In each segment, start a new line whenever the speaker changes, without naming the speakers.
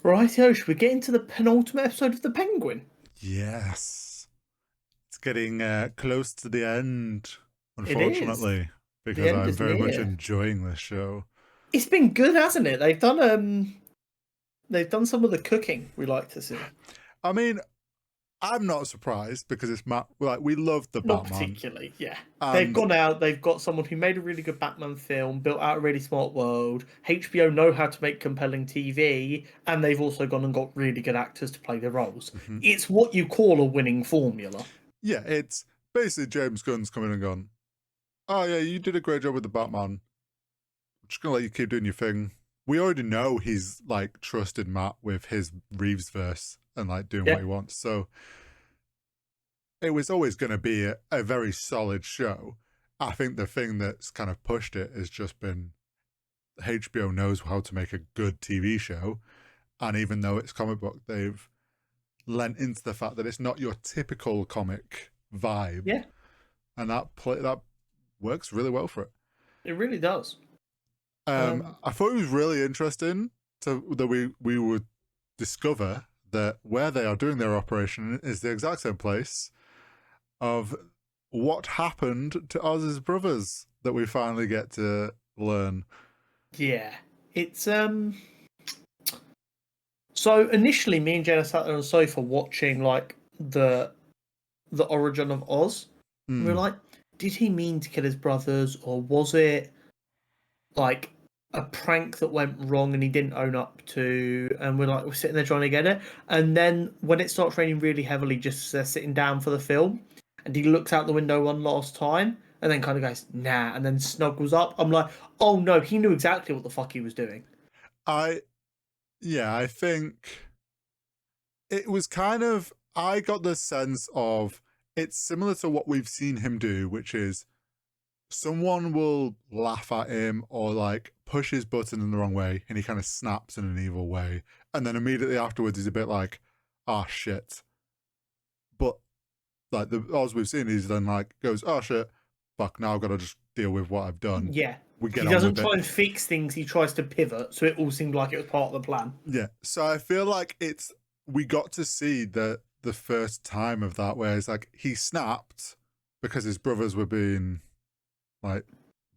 Rightio, should we get into the penultimate episode of The Penguin?
Yes. It's getting close to the end,
It is.
unfortunately,
The
because
end
I'm
is
very much
near.
enjoying this show.
It's been good, hasn't it? They've done some of the cooking we like to see.
I mean, I'm not surprised because it's Matt. Like, we love the
Not
Batman,
particularly, yeah. They've
and
gone out, they've got someone who made a really good Batman film, built out a really smart world. HBO know how to make compelling TV, and they've also gone and got really good actors to play the roles.
Mhm.
It's what you call a winning formula.
yeah, it's basically James Gunn's coming and gone. Oh yeah, you did a great job with the Batman. I'm just gonna let you keep doing your thing. We already know he's like trusted Matt with his Reeves verse and like doing what
Yeah.
he wants. So it was always going to be a very solid show. I think the thing that's kind of pushed it has just been HBO knows how to make a good TV show. And even though it's comic book, they've lent into the fact that it's not your typical comic vibe.
Yeah,
And that works really well for it.
it really does.
I thought it was really interesting that we would discover that where they are doing their operation is the exact same place of what happened to Oz's brothers that we finally get to learn.
Yeah. It's So initially, me and Jenna sat there on the sofa watching like the origin of Oz. And we were
Mm.
like, did he mean to kill his brothers, or was it like a prank that went wrong and he didn't own up to? And we're sitting there trying to get it. And then when it starts raining really heavily, just sitting down for the film, and he looks out the window one last time, and then kind of goes nah, and then snuggles up. I'm like, oh no, he knew exactly what the fuck he was doing.
I think it was kind of, I got the sense of it's similar to what we've seen him do, which is someone will laugh at him or like push his button in the wrong way and he kind of snaps in an evil way. And then immediately afterwards, he's a bit like, ah, shit. But like the Oz we've seen, he's then like goes, oh shit, fuck, now I've got to just deal with what I've done.
Yeah.
We
He
get on
doesn't
with it.
try and fix things, he tries to pivot, so it all seemed like it was part of the plan.
Yeah. So I feel like we got to see the first time of that where it's like he snapped because his brothers were being like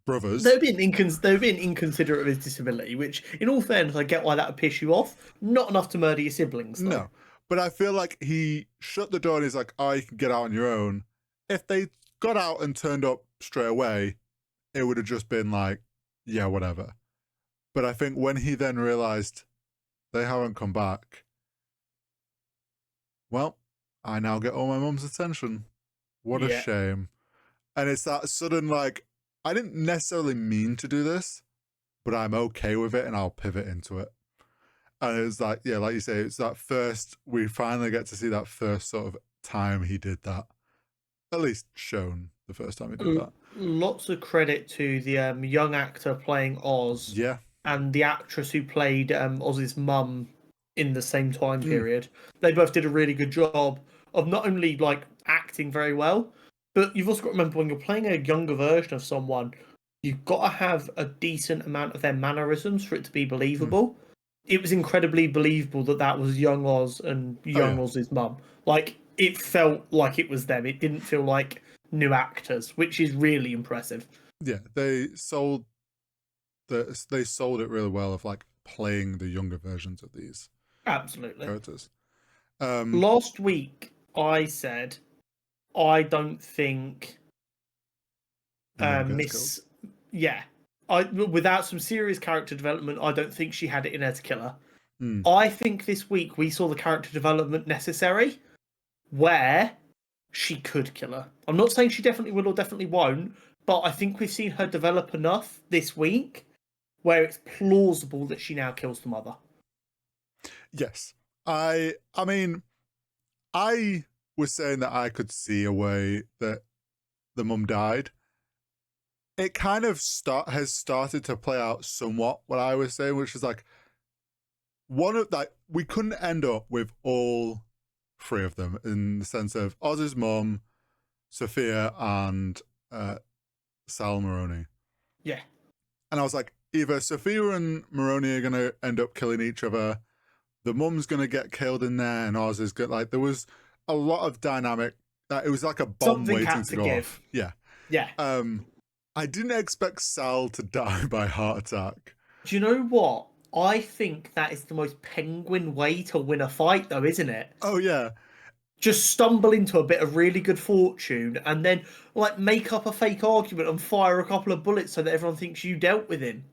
brothers.
They were being inconsiderate of his disability, which, in all fairness, I get why that would piss you off. Not enough to murder your siblings, though.
No. But I feel like he shut the door and he's like, oh, you can get out on your own. If they got out and turned up straight away, it would have just been like, yeah, whatever. But I think when he then realized they haven't come back, well, I now get all my mum's attention. What a
Yeah.
shame. And it's that sudden, like, I didn't necessarily mean to do this, but I'm okay with it and I'll pivot into it. And it's like, yeah, like you say, it's that first, we finally get to see that first sort of time he did that. At least shown the first time he did that.
Lots of credit to the young actor playing Oz
Yeah.
and the actress who played Oz's mum in the same time
Mm.
period. They both did a really good job of not only like acting very well, but you've also got to remember when you're playing a younger version of someone, you've got to have a decent amount of their mannerisms for it to be believable. It was incredibly believable that that was young Oz and young Oz's mum. Like, it felt like it was them. It didn't feel like new actors, which is really impressive.
Yeah, they sold it really well of like playing the younger versions of these
Absolutely.
characters.
Last week, I said I don't think
the mum gets
Miss. Yeah, I without some serious character development, I don't think she had it in her to kill her.
killed.
I think this week we saw the character development necessary where she could kill her. I'm not saying she definitely will or definitely won't, but I think we've seen her develop enough this week where it's plausible that she now kills the mother.
Yes. I mean, I was saying that I could see a way that the mum died. It kind of has started to play out somewhat what I was saying, which is like we couldn't end up with all three of them in the sense of Oz's mum, Sophia, and Sal Maroney.
Yeah.
And I was like, either Sophia and Maroney are going to end up killing each other, the mum's gonna get killed in there, and Oz is good. Like there was a lot of dynamic. It was like a bomb
Something
waiting
had
to
to
go
give.
off. Yeah.
Yeah.
I didn't expect Sal to die by heart attack.
Do you know what? I think that is the most Penguin way to win a fight, though, isn't it?
Oh yeah,
Just stumble into a bit of really good fortune and then like make up a fake argument and fire a couple of bullets so that everyone thinks you dealt with him.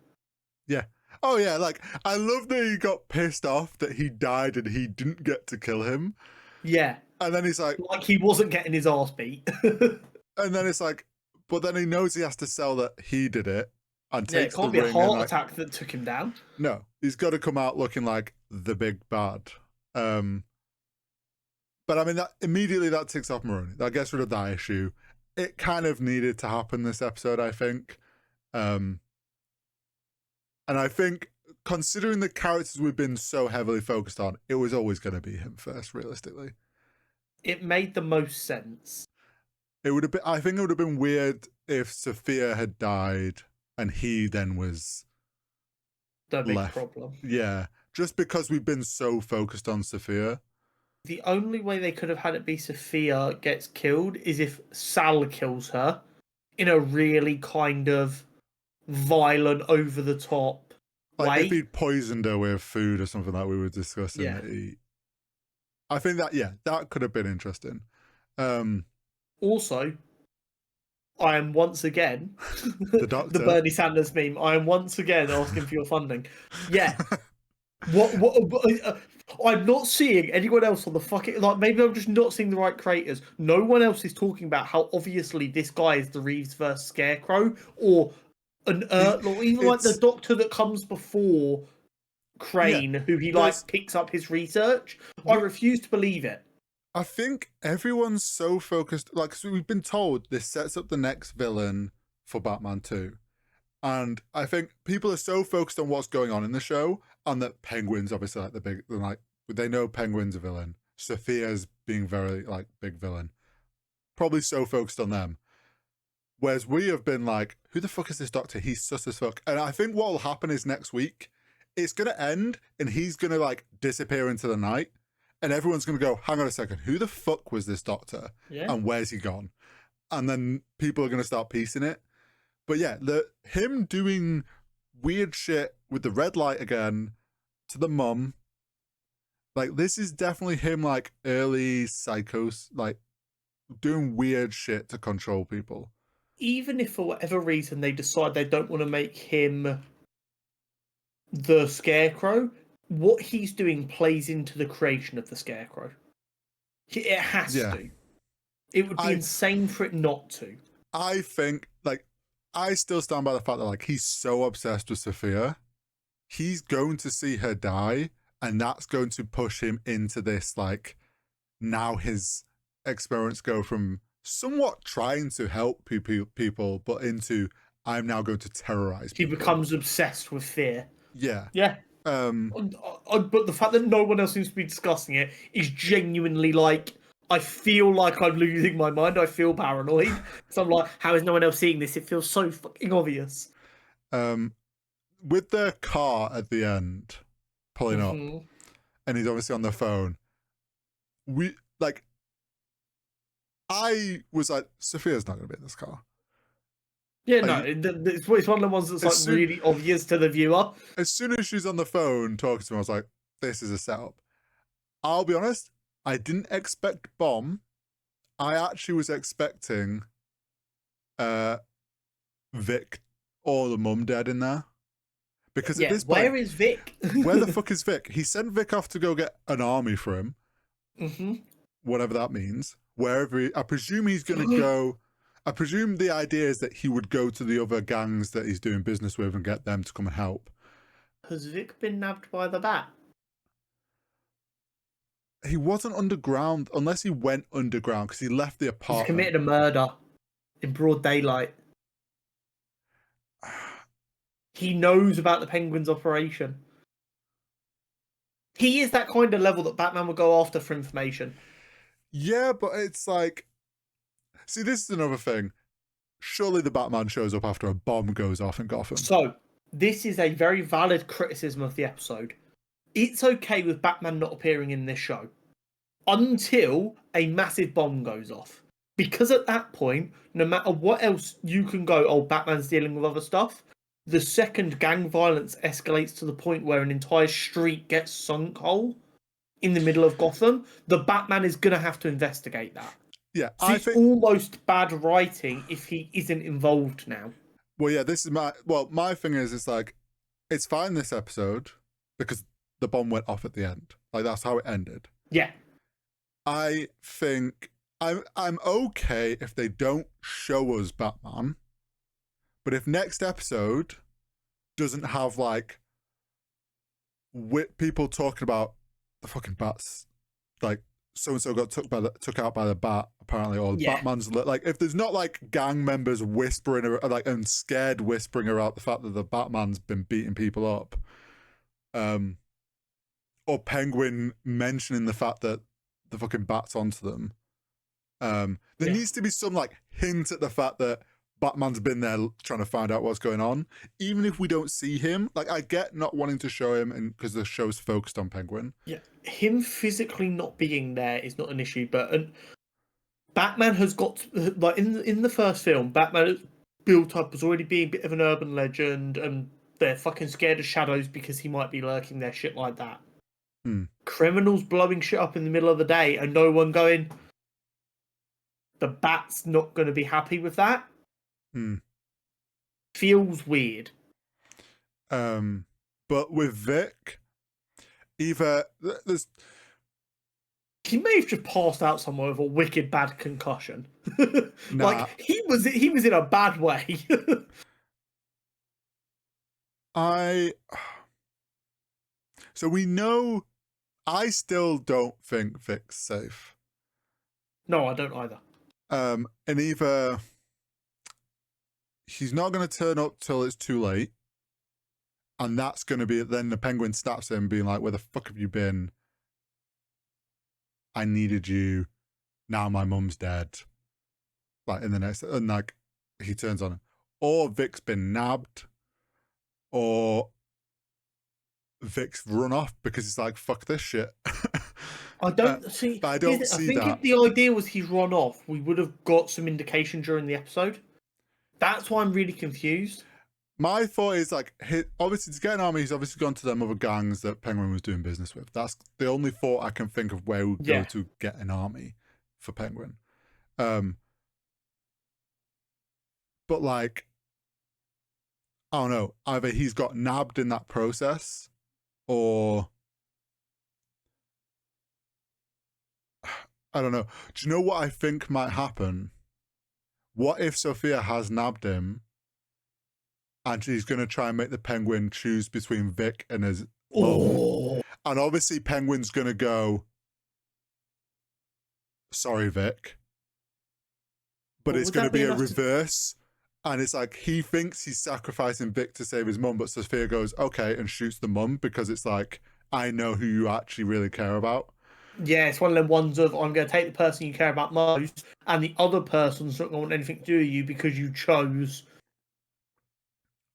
yeah. Oh yeah, like I love that he got pissed off that he died and he didn't get to kill him.
Yeah.
And then he's like,
Like he wasn't getting his ass beat.
and then it's like, but then he knows he has to sell that he did it and
Yeah, it
takes the
can't be a
ring and
heart
like,
attack that took him down.
no, he's got to come out looking like the big bad. But I mean, that immediately that ticks off Maroney. That gets rid of that issue. It kind of needed to happen this episode, I think. And I think, considering the characters we've been so heavily focused on, it was always going to be him first, realistically.
It made the most sense.
It would have been. I think it would have been weird if Sophia had died and he then was
The big
left.
problem.
Yeah, just because we've been so focused on Sophia.
The only way they could have had it be Sophia gets killed is if Sal kills her in a really kind of violent, over the top
Like
way.
if he'd poisoned her with food or something like we were discussing.
Yeah.
I think that could have been interesting.
Also, I am once again
The Doctor.
the Bernie Sanders meme. I am once again asking for your funding. Yeah. I'm not seeing anyone else on the fucking like. Maybe I'm just not seeing the right creators. No one else is talking about how obviously this guy is the Reeves versus Scarecrow, or or even like the Doctor that comes before Crane, who he like picks up his research. I refuse to believe it.
I think everyone's so focused, like, because we've been told this sets up the next villain for Batman 2. And I think people are so focused on what's going on in the show, and that Penguin's obviously like the big, like, they know Penguin's a villain. Sophia's being very, like, big villain. Probably so focused on them. Whereas we have been like, who the fuck is this Doctor? He's sus as fuck. And I think what will happen is next week, it's going to end, and he's going to, like, disappear into the night. And everyone's going to go, hang on a second, who the fuck was this Doctor?
Yeah.
And where's he gone? And then people are going to start piecing it. But yeah, him doing weird shit with the red light again to the mum, like, this is definitely him, like, early psychos, like, doing weird shit to control people.
Even if for whatever reason they decide they don't want to make him the Scarecrow, what he's doing plays into the creation of the Scarecrow. It has to. It would be insane for it not to.
I think, like, I still stand by the fact that, like, he's so obsessed with Sophia. He's going to see her die, and that's going to push him into this, like, now his experiments go from somewhat trying to help people, but into, I'm now going to terrorize people.
He becomes obsessed with fear.
Yeah.
Yeah. But the fact that no one else seems to be discussing it is genuinely like, I feel like I'm losing my mind. I feel paranoid. So I'm like, how is no one else seeing this? It feels so fucking obvious.
With the car at the end pulling up, and he's obviously on the phone, I was like, Sophia's not going to be in this car.
Yeah, no, it's one of the ones that's like really obvious to the viewer.
As soon as she's on the phone talking to him, I was like, this is a setup. I'll be honest, I didn't expect Bomb. I actually was expecting Vic or the mum dead in there. Because at this point,
where is Vic?
Where the fuck is Vic? He sent Vic off to go get an army for him. Whatever that means. Wherever I presume he's going to go. I presume the idea is that he would go to the other gangs that he's doing business with and get them to come and help.
Has Vic been nabbed by the bat?
He wasn't underground, unless he went underground, because he left the apartment.
He's committed a murder in broad daylight. He knows about the Penguin's operation. He is that kind of level that Batman would go after for information.
Yeah, but it's like... See, this is another thing. Surely the Batman shows up after a bomb goes off in Gotham.
So, this is a very valid criticism of the episode. it's okay with Batman not appearing in this show until a massive bomb goes off. Because at that point, no matter what else you can go, oh, Batman's dealing with other stuff. The second gang violence escalates to the point where an entire street gets sunk whole in the middle of Gotham, the Batman is going to have to investigate that.
Yeah,
So
I
it's
think.
almost bad writing if he isn't involved now.
Well, yeah, this is my thing is, it's like, it's fine this episode because the bomb went off at the end. Like, that's how it ended.
Yeah.
I think I'm okay if they don't show us Batman, but if next episode doesn't have like people talking about the fucking bats, like so and so got took out by the bat apparently, or
Yeah.
Batman's like, if there's not like gang members whispering like and scared whispering about the fact that the Batman's been beating people up, or Penguin mentioning the fact that the fucking bat's onto them, there needs to be some like hint at the fact that Batman's been there trying to find out what's going on, even if we don't see him. Like, I get not wanting to show him, and because the show's focused on Penguin.
Yeah, him physically not being there is not an issue, but Batman has got, like, in the first film, Batman has built up as already being a bit of an urban legend, and they're fucking scared of shadows because he might be lurking there, shit like that. Criminals blowing shit up in the middle of the day, and no one going, the Bat's not going to be happy with that. Feels weird.
But with Vic, either there's,
he may have just passed out somewhere with a wicked bad concussion. Like, he was in a bad way.
So we know, I still don't think Vic's safe.
No, I don't either.
And either he's not going to turn up till it's too late, and that's going to be, then the Penguin snaps him being like, where the fuck have you been? I needed you. Now my mum's dead. Like, in the next, and like, he turns on him. Or Vic's been nabbed, or Vic's run off because he's like, fuck this shit.
I don't see.
But I don't see that.
I think if the idea was he's run off, we would have got some indication during the episode. That's why I'm really confused.
My thought is like, obviously to get an army, he's obviously gone to them other gangs that Penguin was doing business with. That's the only thought I can think of where we go to get an army for Penguin. But like, I don't know, either he's got nabbed in that process, or I don't know. Do you know what I think might happen? What if Sophia has nabbed him and she's going to try and make the Penguin choose between Vic and his mum? And obviously Penguin's going to go, sorry, Vic. But it's going to be a reverse. And it's like, he thinks he's sacrificing Vic to save his mum, but Sophia goes, okay, and shoots the mum because it's like, I know who you actually really care about.
Yeah, it's one of them ones of, I'm going to take the person you care about most, and the other person's not going to want anything to do with you because you chose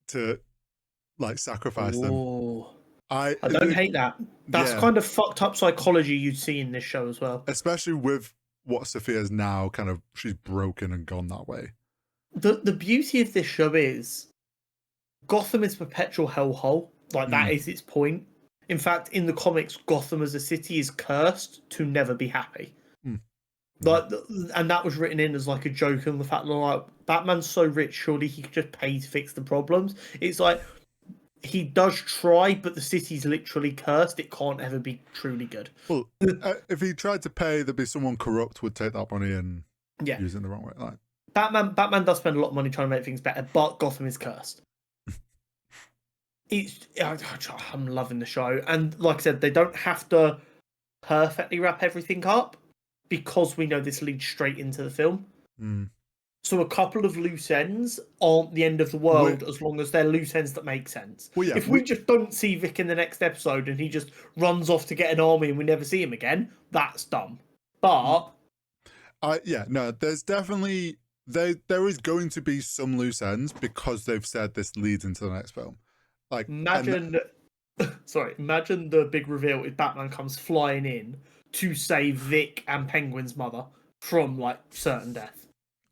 to, like, sacrifice them. I
don't hate that. That's kind of fucked up psychology you'd see in this show as well.
Especially with what Sophia's now kind of, she's broken and gone that way.
The beauty of this show is Gotham is perpetual hellhole. Like, that is its point. In fact, in the comics, Gotham as a city is cursed to never be happy. Like, and that was written in as like a joke on the fact that, like, Batman's so rich, surely he could just pay to fix the problems. It's like, he does try, but the city's literally cursed. It can't ever be truly good.
Well, if he tried to pay, there'd be someone corrupt would take that money and use it in the wrong way. Like,
Batman does spend a lot of money trying to make things better, but Gotham is cursed. I'm loving the show, and like I said, they don't have to perfectly wrap everything up because we know this leads straight into the film. So a couple of loose ends aren't the end of the world as long as they're loose ends that make sense.
Well, yeah,
if we just don't see Vic in the next episode and he just runs off to get an army and we never see him again, that's dumb. But
there's definitely there is going to be some loose ends because they've said this leads into the next film. Like,
imagine sorry, imagine the big reveal is Batman comes flying in to save Vic and Penguin's mother from like certain death.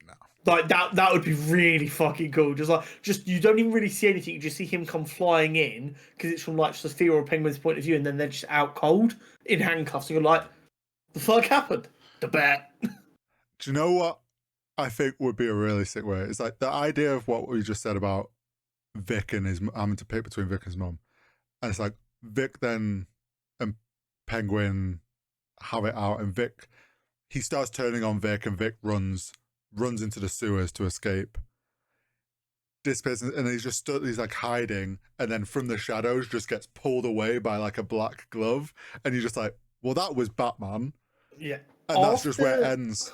No.
Like that would be really fucking cool. Just you don't even really see anything. You just see him come flying in because it's from like Sophia or Penguin's point of view, and then they're just out cold in handcuffs. And you're like, the fuck happened? The bat.
Do you know what I think would be a really sick way? It's like the idea of what we just said about Vic and his having to pick between Vic and his mom, and it's like Vic then and Penguin have it out, and Vic he starts turning on Vic, and Vic runs into the sewers to escape. Disappears, and he's just stood, he's like hiding, and then from the shadows just gets pulled away by like a black glove, and you're just like, well, that was Batman,
Yeah.
and that's just where it ends.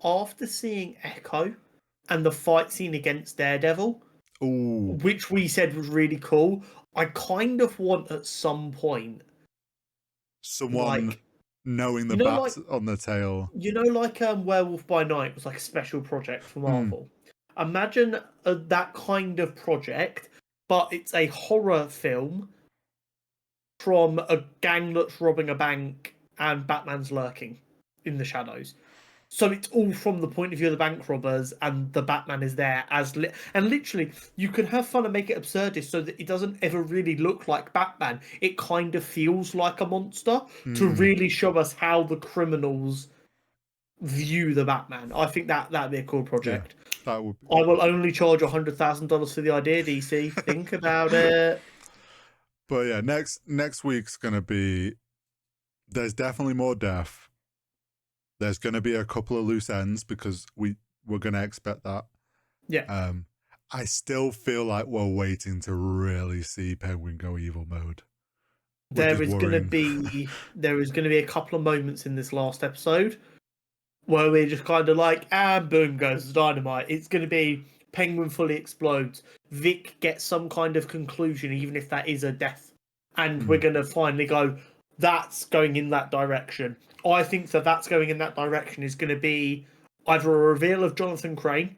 After seeing Echo and the fight scene against Daredevil,
Ooh,
which we said was really cool, I kind of want at some point,
someone
like
knowing the
you know, like
bats on the tail.
Werewolf by Night was like a special project for
Mm,
Marvel. Imagine that kind of project, but it's a horror film from a gang that's robbing a bank and Batman's lurking in the shadows. So it's all from the point of view of the bank robbers, and the Batman is there and literally you can have fun and make it absurdist so that it doesn't ever really look like Batman. It kind of feels like a monster to
mm,
really show us how the criminals view the Batman. I think that'd be a cool
yeah,
project.
that would be.
I will only charge $100,000 for the idea, DC. Think about it.
But yeah, next week's gonna be. There's definitely more death. There's gonna be a couple of loose ends because we're gonna expect that.
Yeah.
I still feel like we're waiting to really see Penguin go evil mode, which is
There is gonna
worrying.
be a couple of moments in this last episode where we're just kind of like, and boom goes the dynamite. It's going to be Penguin fully explodes. Vic gets some kind of conclusion, even if that is a death. And we're going to finally go, that's going in that direction. I think that's going in that direction is going to be either a reveal of Jonathan Crane,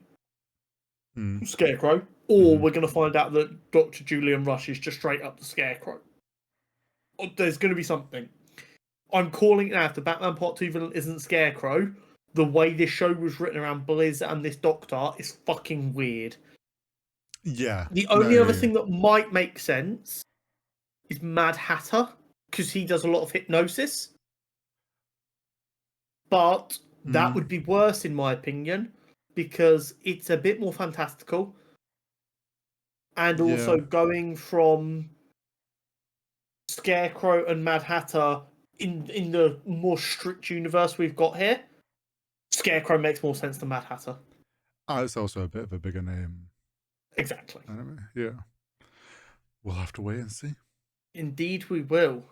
Scarecrow, or we're going to find out that Dr. Julian Rush is just straight up the Scarecrow. There's going to be something. I'm calling it now. If the Batman Part 2 villain isn't Scarecrow, the way this show was written around Blizz and this Doctor is fucking weird.
Yeah.
The only other thing that might make sense is Mad Hatter, because he does a lot of hypnosis. But that would be worse, in my opinion, because it's a bit more fantastical. And also going from Scarecrow and Mad Hatter in the more strict universe we've got here, Scarecrow makes more sense than Mad Hatter.
It's also a bit of a bigger name.
Exactly.
Anyway, yeah. We'll have to wait and see.
Indeed, we will.